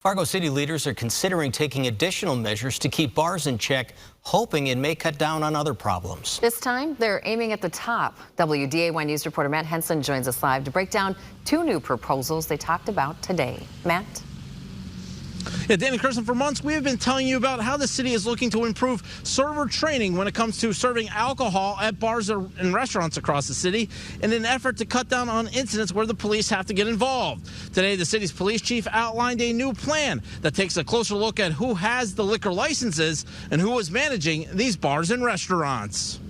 Fargo City leaders are considering taking additional measures to keep bars in check, hoping it may cut down on other problems. This time, they're aiming at the top. WDAY News reporter Matt Henson joins us live to break down two new proposals they talked about today. Matt? Yeah, Danny Kirsten, for months we have been telling you about how the city is looking to improve server training when it comes to serving alcohol at bars and restaurants across the city in an effort to cut down on incidents where the police have to get involved. Today, the city's police chief outlined a new plan that takes a closer look at who has the liquor licenses and who is managing these bars and restaurants.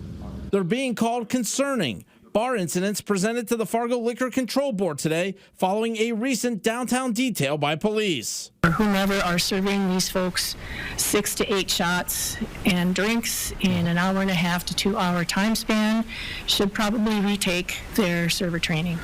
They're being called concerning bar incidents presented to the Fargo Liquor Control Board today following a recent downtown detail by police. Whomever are serving these folks 6 to 8 shots and drinks in an 1.5 to 2 hour time span should probably retake their server training.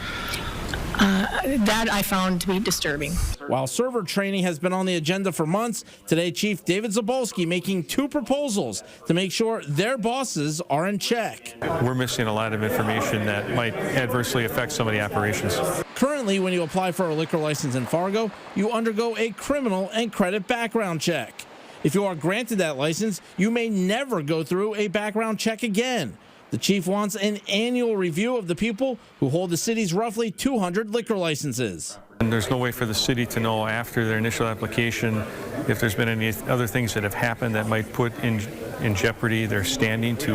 That I found to be disturbing. While server training has been on the agenda for months, today Chief David Zabolski making two proposals to make sure their bosses are in check. We're missing a lot of information that might adversely affect some of the operations. Currently, when you apply for a liquor license in Fargo, you undergo a criminal and credit background check. If you are granted that license, you may never go through a background check again. The chief wants an annual review of the people who hold the city's roughly 200 liquor licenses. And there's no way for the city to know after their initial application if there's been any other things that have happened that might put in jeopardy their standing to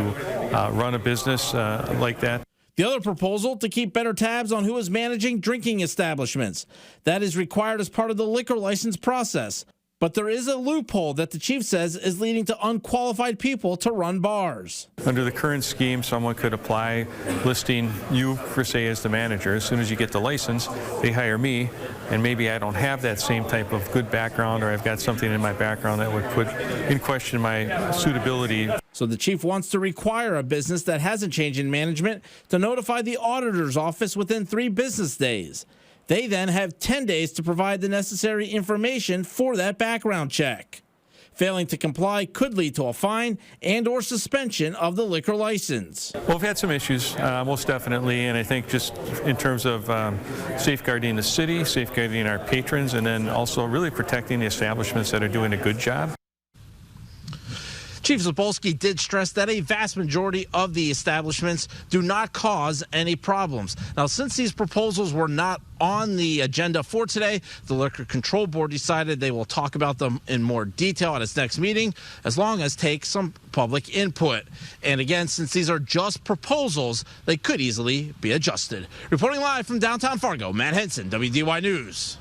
run a business like that. The other proposal, to keep better tabs on who is managing drinking establishments. That is required as part of the liquor license process. But there is a loophole that the chief says is leading to unqualified people to run bars. Under the current scheme, someone could apply listing you, per se, as the manager. As soon as you get the license, they hire me, and maybe I don't have that same type of good background, or I've got something in my background that would put in question my suitability. So the chief wants to require a business that hasn't changed in management to notify the auditor's office within 3 business days. They then have 10 days to provide the necessary information for that background check. Failing to comply could lead to a fine and/or suspension of the liquor license. Well, we've had some issues, most definitely, and I think just in terms of safeguarding the city, safeguarding our patrons, and then also really protecting the establishments that are doing a good job. Chief Zabolski did stress that a vast majority of the establishments do not cause any problems. Now, since these proposals were not on the agenda for today, the Liquor Control Board decided they will talk about them in more detail at its next meeting, as long as take some public input. And again, since these are just proposals, they could easily be adjusted. Reporting live from downtown Fargo, Matt Henson, WDY News.